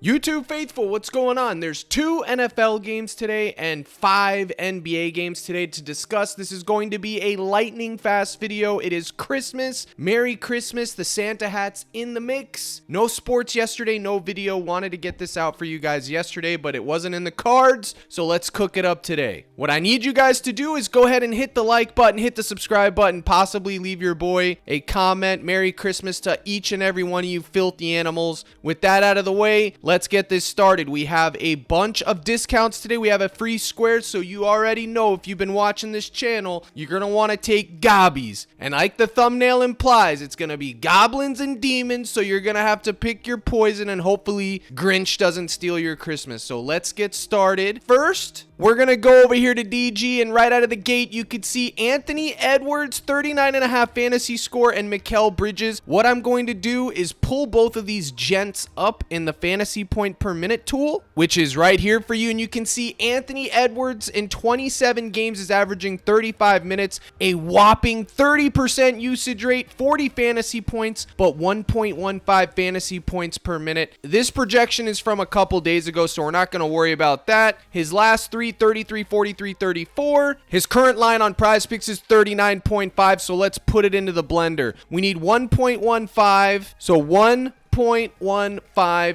YouTube faithful, what's going on? There's 2 NFL games today and 5 NBA games today to discuss. This is going to be a lightning fast video. It is Christmas. Merry Christmas. The Santa hat's in the mix. No sports yesterday, no video. Wanted to get this out for you guys yesterday, but it wasn't in the cards, so let's cook it up today. What I need you guys to do is go ahead and hit the like button, hit the subscribe button, possibly leave your boy a comment. Merry Christmas to each and every one of you filthy animals. With that out of the way, let's get this started. We have a bunch of discounts today. We have a free square, so you already know if you've been watching this channel, you're going to want to take gobbies. And like the thumbnail implies, it's going to be goblins and demons, so you're going to have to pick your poison, and hopefully Grinch doesn't steal your Christmas. So let's get started. First, we're going to go over here to DG, and right out of the gate, you could see Anthony Edwards, 39.5 fantasy score, and Mikal Bridges. What I'm going to do is pull both of these gents up in the fantasy point per minute tool, which is right here for you, and you can see Anthony Edwards in 27 games is averaging 35 minutes, a whopping 30% usage rate, 40 fantasy points, but 1.15 fantasy points per minute. This projection is from a couple days ago, so we're not going to worry about that. His last 3, 33, 43, 34. His current line on PrizePicks is 39.5, so let's put it into the blender. We need 1.15, so 1.15,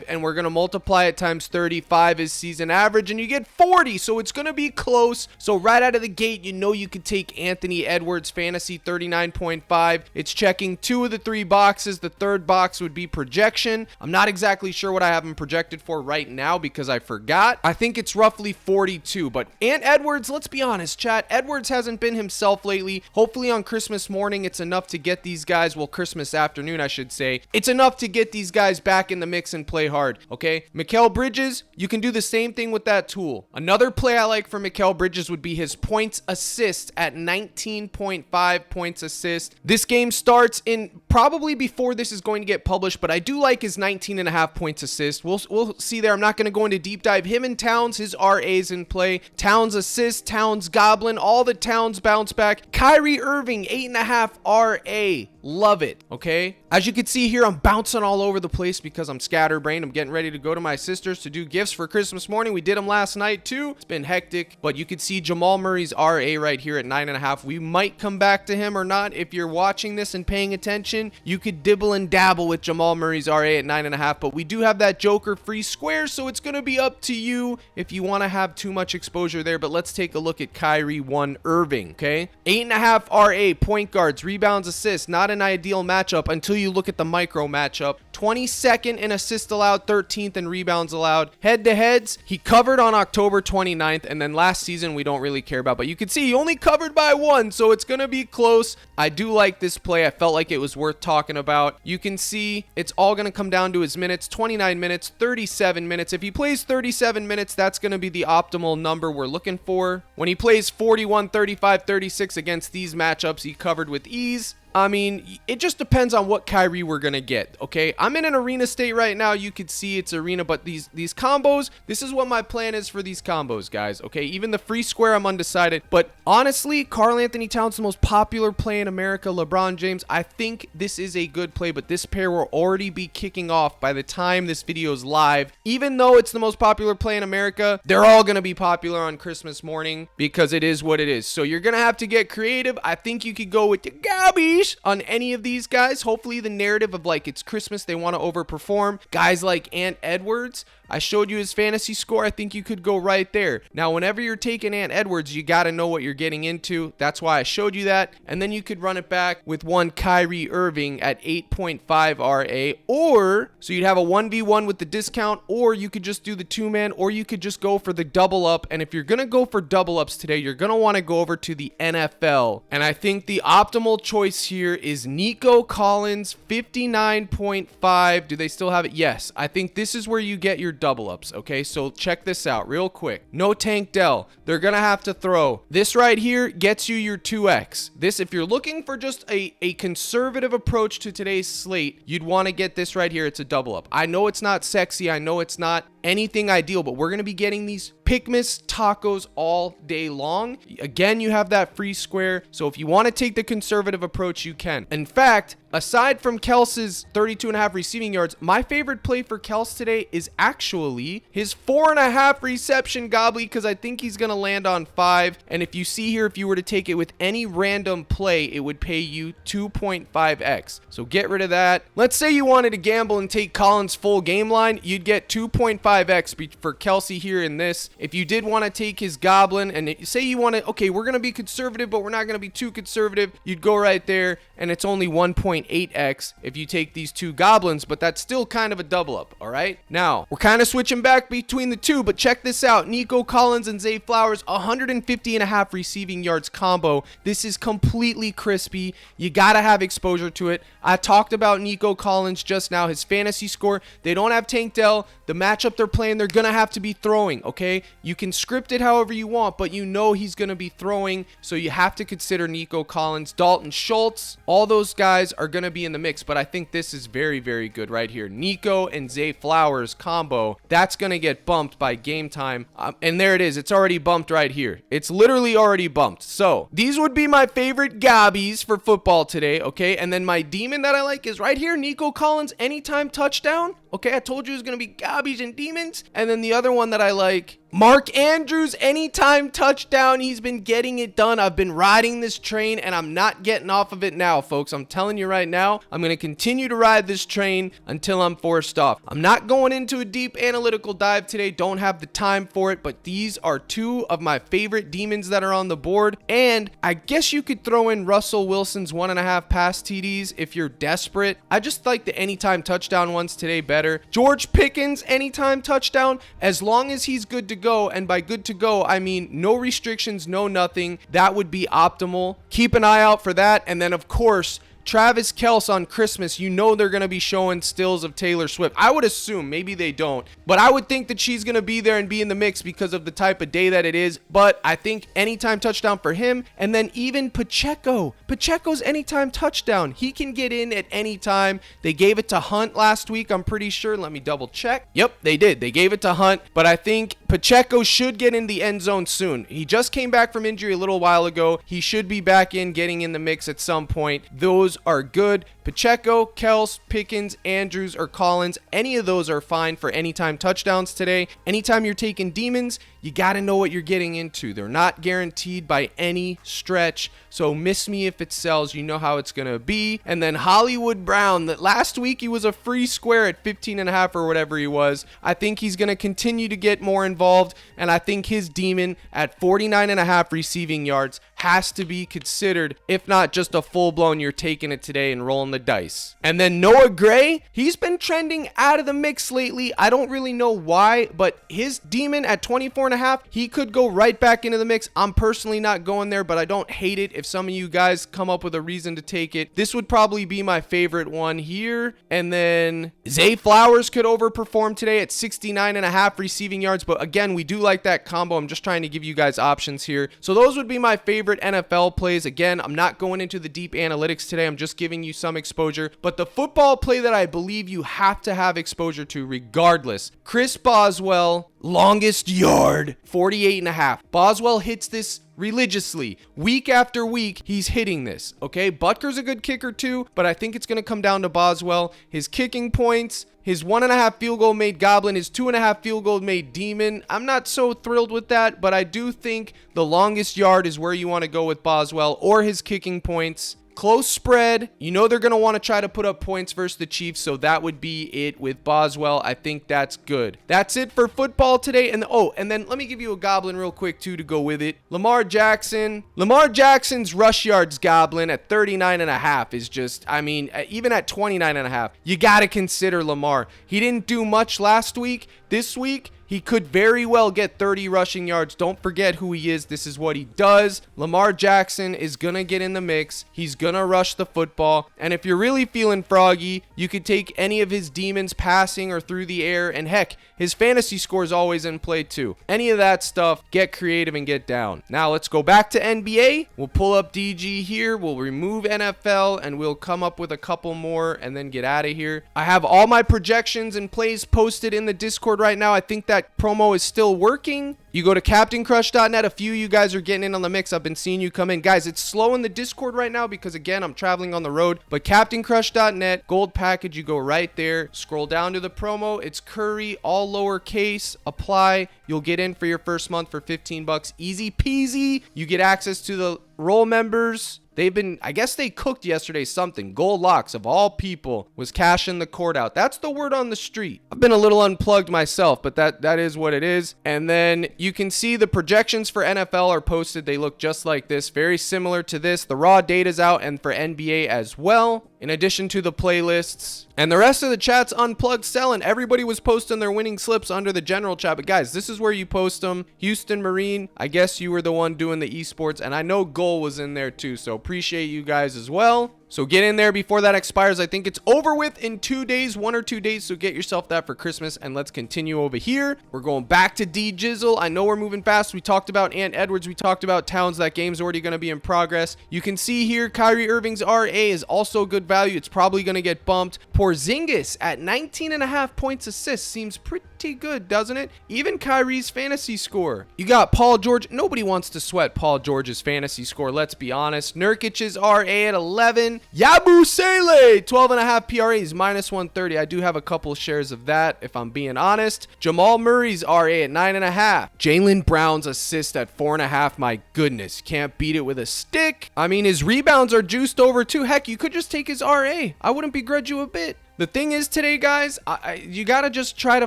and we're going to multiply it times 35 is season average, and you get 40, so it's going to be close. So right out of the gate, you know you could take Anthony Edwards fantasy 39.5. It's checking 2 of the 3 boxes. The third box would be projection. I'm not exactly sure what I have him projected for right now because I forgot. I think it's roughly 42, but Edwards, let's be honest, chat, Edwards hasn't been himself lately. Hopefully on Christmas morning, it's enough to get these guys, well, Christmas afternoon, I should say. It's enough to get these guys back in the mix and play hard, okay? Mikal Bridges, you can do the same thing with that tool. Another play I like for Mikal Bridges would be his points assist at 19.5 points assist. This game starts in probably before this is going to get published, but I do like his 19.5 points assist. We'll see there. I'm not going to go into deep dive. Him and Towns, his RAs in play. Towns assist, Towns Goblin, all the Towns bounce back. Kyrie Irving, 8.5 RA. Love it, okay? As you can see here, I'm bouncing all over the place because I'm scatterbrained. I'm getting ready to go to my sister's to do gifts for Christmas morning. We did them last night too. It's been hectic, but you could see Jamal Murray's RA right here at 9.5. We might come back to him or not. If you're watching this and paying attention, you could dibble and dabble with Jamal Murray's RA at 9.5, but we do have that Joker free square, so it's going to be up to you if you want to have too much exposure there. But let's take a look at Kyrie Irving, okay? 8.5 RA, point guards, rebounds, assists, not an ideal matchup until you look at the micro matchup. 22nd in assists allowed, 13th in rebounds allowed. Head-to-heads, he covered on October 29th, and then last season we don't really care about, but you can see he only covered by 1, so it's going to be close. I do like this play. I felt like it was worth talking about. You can see it's all going to come down to his minutes, 29 minutes, 37 minutes. If he plays 37 minutes, that's going to be the optimal number we're looking for. When he plays 41, 35, 36 against these matchups, he covered with ease. I mean, it just depends on what Kyrie we're going to get, okay? I'm in an arena state right now. You could see it's arena, but these combos, this is what my plan is for these combos, guys, okay? Even the free square, I'm undecided. But honestly, Karl Anthony Towns, the most popular play in America, LeBron James, I think this is a good play, but this pair will already be kicking off by the time this video is live. Even though it's the most popular play in America, they're all going to be popular on Christmas morning because it is what it is. So you're going to have to get creative. I think you could go with the Gabby on any of these guys. Hopefully the narrative of like it's Christmas, they want to overperform. Guys like Ant Edwards, I showed you his fantasy score. I think you could go right there. Now, whenever you're taking Ant Edwards, you got to know what you're getting into. That's why I showed you that. And then you could run it back with one Kyrie Irving at 8.5 RA, or so you'd have a 1v1 with the discount, or you could just do the 2-man, or you could just go for the double up. And if you're going to go for double ups today, you're going to want to go over to the NFL. And I think the optimal choice here is Nico Collins, 59.5. Do they still have it? Yes. I think this is where you get your double ups. Okay, so check this out real quick. No Tank Dell. They're gonna have to throw. This right here gets you your 2x. This, if you're looking for just a conservative approach to today's slate, you'd want to get this right here. It's a double up. I know it's not sexy. I know it's not anything ideal, but we're going to be getting these Pickmas tacos all day long. Again, you have that free square. So if you want to take the conservative approach, you can. In fact, aside from Kels's 32.5 receiving yards, my favorite play for Kels today is actually his 4.5 reception gobbly, because I think he's going to land on 5. And if you see here, if you were to take it with any random play, it would pay you 2.5x. So get rid of that. Let's say you wanted to gamble and take Collins' full game line, you'd get 2.5x for Kelsey here in this. If you did want to take his goblin and say you want to, okay, we're going to be conservative, but we're not going to be too conservative, you'd go right there, and it's only 1.8x if you take these two goblins, but that's still kind of a double up. All right, now we're kind of switching back between the two, but check this out. Nico Collins and Zay Flowers, 150.5 receiving yards combo. This is completely crispy. You got to have exposure to it. I talked about Nico Collins just now, his fantasy score. They don't have Tank Dell. The matchup they're playing, they're going to have to be throwing, okay? You can script it however you want, but you know he's going to be throwing, so you have to consider Nico Collins. Dalton Schultz, all those guys are going to be in the mix, but I think this is very, very good right here. Nico and Zay Flowers combo, that's going to get bumped by game time, and there it is. It's already bumped right here. It's literally already bumped. So these would be my favorite gobbies for football today, okay? And then my demon that I like is right here, Nico Collins, anytime touchdown. Okay, I told you it was going to be gobbies and demons. And then the other one that I like, Mark Andrews, anytime touchdown. He's been getting it done. I've been riding this train and I'm not getting off of it now, folks. I'm telling you right now, I'm going to continue to ride this train until I'm forced off. I'm not going into a deep analytical dive today. Don't have the time for it, but these are two of my favorite demons that are on the board. And I guess you could throw in Russell Wilson's 1.5 pass TDs if you're desperate. I just like the anytime touchdown ones today better. George Pickens, anytime touchdown, as long as he's good to go. And by good to go, I mean no restrictions, no nothing. That would be optimal. Keep an eye out for that. And then, of course, Travis Kelce on Christmas, you know they're going to be showing stills of Taylor Swift. I would assume, maybe they don't, but I would think that she's going to be there and be in the mix because of the type of day that it is. But I think anytime touchdown for him. And then even Pacheco's anytime touchdown. He can get in at any time. They gave it to Hunt last week, I'm pretty sure. Let me double check. Yep, they did. They gave it to Hunt, but I think Pacheco should get in the end zone soon. He just came back from injury a little while ago. He should be back in, getting in the mix at some point. Those are good. Pacheco, Kelce, Pickens, Andrews, or Collins, any of those are fine for anytime touchdowns today. Anytime you're taking demons, you got to know what you're getting into. They're not guaranteed by any stretch, so miss me if it sells. You know how it's going to be. And then Hollywood Brown, that last week he was a free square at 15.5 or whatever he was. I think he's going to continue to get more involved, and I think his demon at 49.5 receiving yards has to be considered, if not just a full-blown you're taking it today and rolling the dice. And then Noah Gray, he's been trending out of the mix lately. I don't really know why, but his demon at 24.5, he could go right back into the mix. I'm personally not going there, but I don't hate it if some of you guys come up with a reason to take it. This would probably be my favorite one here. And then Zay Flowers could overperform today at 69.5 receiving yards, but again, we do like that combo. I'm just trying to give you guys options here. So those would be my favorite NFL plays. Again, I'm not going into the deep analytics today. I'm just giving you some exposure, but the football play that I believe you have to have exposure to regardless, Chris Boswell, longest yard, 48.5. Boswell hits this religiously. Week after week, he's hitting this, okay? Butker's a good kicker too, but I think it's going to come down to Boswell. His kicking points, his 1.5 field goal made Goblin, his 2.5 field goal made Demon. I'm not so thrilled with that, but I do think the longest yard is where you want to go with Boswell, or his kicking points. Close spread. You know they're going to want to try to put up points versus the Chiefs, so that would be it with Boswell. I think that's good. That's it for football today. And then let me give you a Goblin real quick too to go with it. Lamar Jackson. Lamar Jackson's rush yards Goblin at 39.5 is just, I mean, even at 29.5, you got to consider Lamar. He didn't do much last week. This week, he could very well get 30 rushing yards. Don't forget who he is. This is what he does. Lamar Jackson is going to get in the mix. He's going to rush the football. And if you're really feeling froggy, you could take any of his demons passing or through the air. And heck, his fantasy score is always in play too. Any of that stuff, get creative and get down. Now let's go back to NBA. We'll pull up DG here. We'll remove NFL and we'll come up with a couple more and then get out of here. I have all my projections and plays posted in the Discord right now. I think that promo is still working. You go to captaincrush.net. A few of you guys are getting in on the mix. I've been seeing you come in. Guys, it's slow in the Discord right now because, again, I'm traveling on the road. But captaincrush.net, gold package, you go right there. Scroll down to the promo. It's Curry, all lowercase. Apply. You'll get in for your first month for 15 bucks. Easy peasy. You get access to the role members. They've been, I guess they cooked yesterday something. Gold Locks, of all people, was cashing the court out. That's the word on the street. I've been a little unplugged myself, but that is what it is. And then you can see the projections for NFL are posted. They look just like this, very similar to this. The raw data's out, and for NBA as well, in addition to the playlists. And the rest of the chat's unplugged selling. Everybody was posting their winning slips under the general chat. But guys, this is where you post them. Houston Marine, I guess you were the one doing the esports. And I know Goal was in there too. So appreciate you guys as well. So get in there before that expires. I think it's over with in 2 days, 1 or 2 days. So get yourself that for Christmas. And let's continue over here. We're going back to D Jizzle. I know we're moving fast. We talked about Ant Edwards. We talked about Towns. That game's already going to be in progress. You can see here Kyrie Irving's RA is also good value. It's probably going to get bumped. Porzingis at 19.5 points assists seems pretty good, doesn't it? Even Kyrie's fantasy score. You got Paul George. Nobody wants to sweat Paul George's fantasy score. Let's be honest. Nurkic's RA at 11. Yabu Sele, 12.5 PRAs, minus 130. I do have a couple shares of that, if I'm being honest. Jamal Murray's RA at 9.5. Jaylen Brown's assist at 4.5. My goodness, can't beat it with a stick. I mean, his rebounds are juiced over too. Heck, you could just take his RA. I wouldn't begrudge you a bit. The thing is today, guys, you got to just try to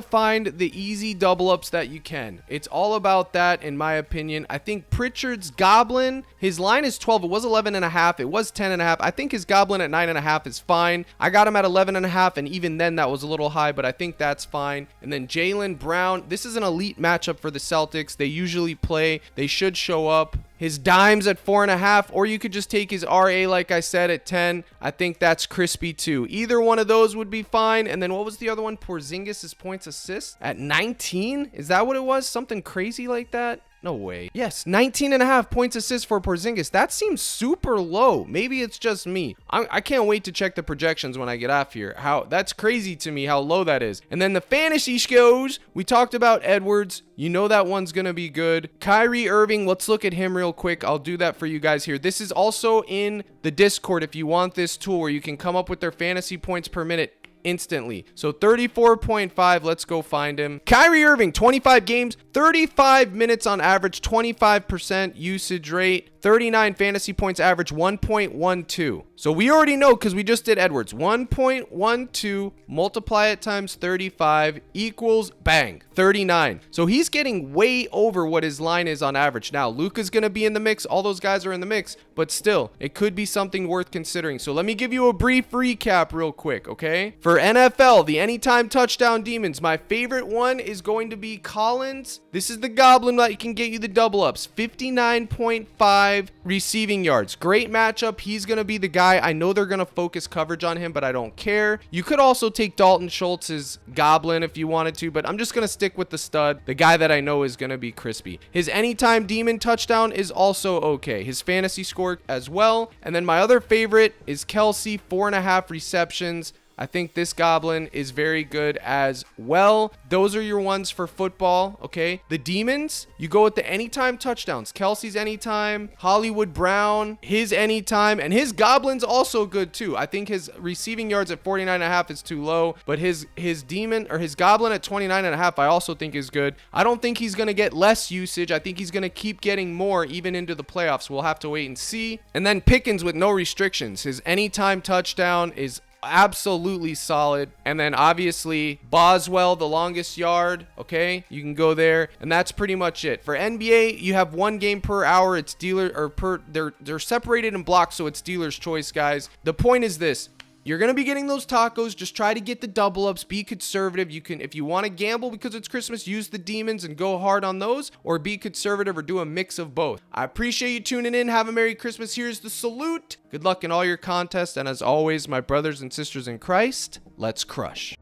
find the easy double ups that you can. It's all about that, in my opinion. I think Pritchard's Goblin, his line is 12. It was 11.5. It was 10.5. I think his Goblin at 9.5 is fine. I got him at 11.5, and even then that was a little high, but I think that's fine. And then Jaylen Brown, this is an elite matchup for the Celtics. They usually play. They should show up. His dimes at 4.5, or you could just take his RA, like I said, at 10. I think that's crispy too. Either one of those would be fine. And then what was the other one? Porzingis' points assists at 19? Is that what it was? Something crazy like that? No way. Yes, 19.5 points assist for Porzingis. That seems super low. Maybe it's just me. I can't wait to check the projections when I get off here. That's crazy to me how low that is. And then the fantasy shows, we talked about Edwards. You know that one's going to be good. Kyrie Irving, let's look at him real quick. I'll do that for you guys here. This is also in the Discord if you want this tool where you can come up with their fantasy points per minute instantly. So 34.5, let's go find him. Kyrie Irving, 25 games, 35 minutes on average, 25% usage rate, 39 fantasy points average, 1.12. So we already know because we just did Edwards. 1.12, multiply it times 35 equals, bang, 39. So he's getting way over what his line is on average. Now, Luka's going to be in the mix. All those guys are in the mix, but still, it could be something worth considering. So let me give you a brief recap real quick, okay? For NFL, the anytime touchdown demons, my favorite one is going to be Collins. This is the Goblin that can get you the double ups. 59.5 receiving yards. Great matchup. He's going to be the guy. I know they're going to focus coverage on him, but I don't care. You could also take Dalton Schultz's Goblin if you wanted to, but I'm just going to stick with the stud. The guy that I know is going to be crispy. His anytime demon touchdown is also okay. His fantasy score as well. And then my other favorite is Kelsey, 4.5 receptions. I think this Goblin is very good as well. Those are your ones for football, okay? The Demons, you go with the anytime touchdowns. Kelsey's anytime, Hollywood Brown, his anytime, and his Goblin's also good too. I think his receiving yards at 49.5 is too low, but his Demon or his Goblin at 29.5 I also think is good. I don't think he's going to get less usage. I think he's going to keep getting more even into the playoffs. We'll have to wait and see. And then Pickens with no restrictions. His anytime touchdown is absolutely solid. And then obviously Boswell, the longest yard, okay, you can go there, and that's pretty much it. For NBA, you have 1 game per hour. It's dealer or per, they're separated in blocks, so it's dealer's choice, guys. The point is this: you're going to be getting those tacos. Just try to get the double ups. Be conservative. You can, if you want to gamble because it's Christmas, use the demons and go hard on those, or be conservative or do a mix of both. I appreciate you tuning in. Have a Merry Christmas. Here's the salute. Good luck in all your contests. And as always, my brothers and sisters in Christ, let's crush.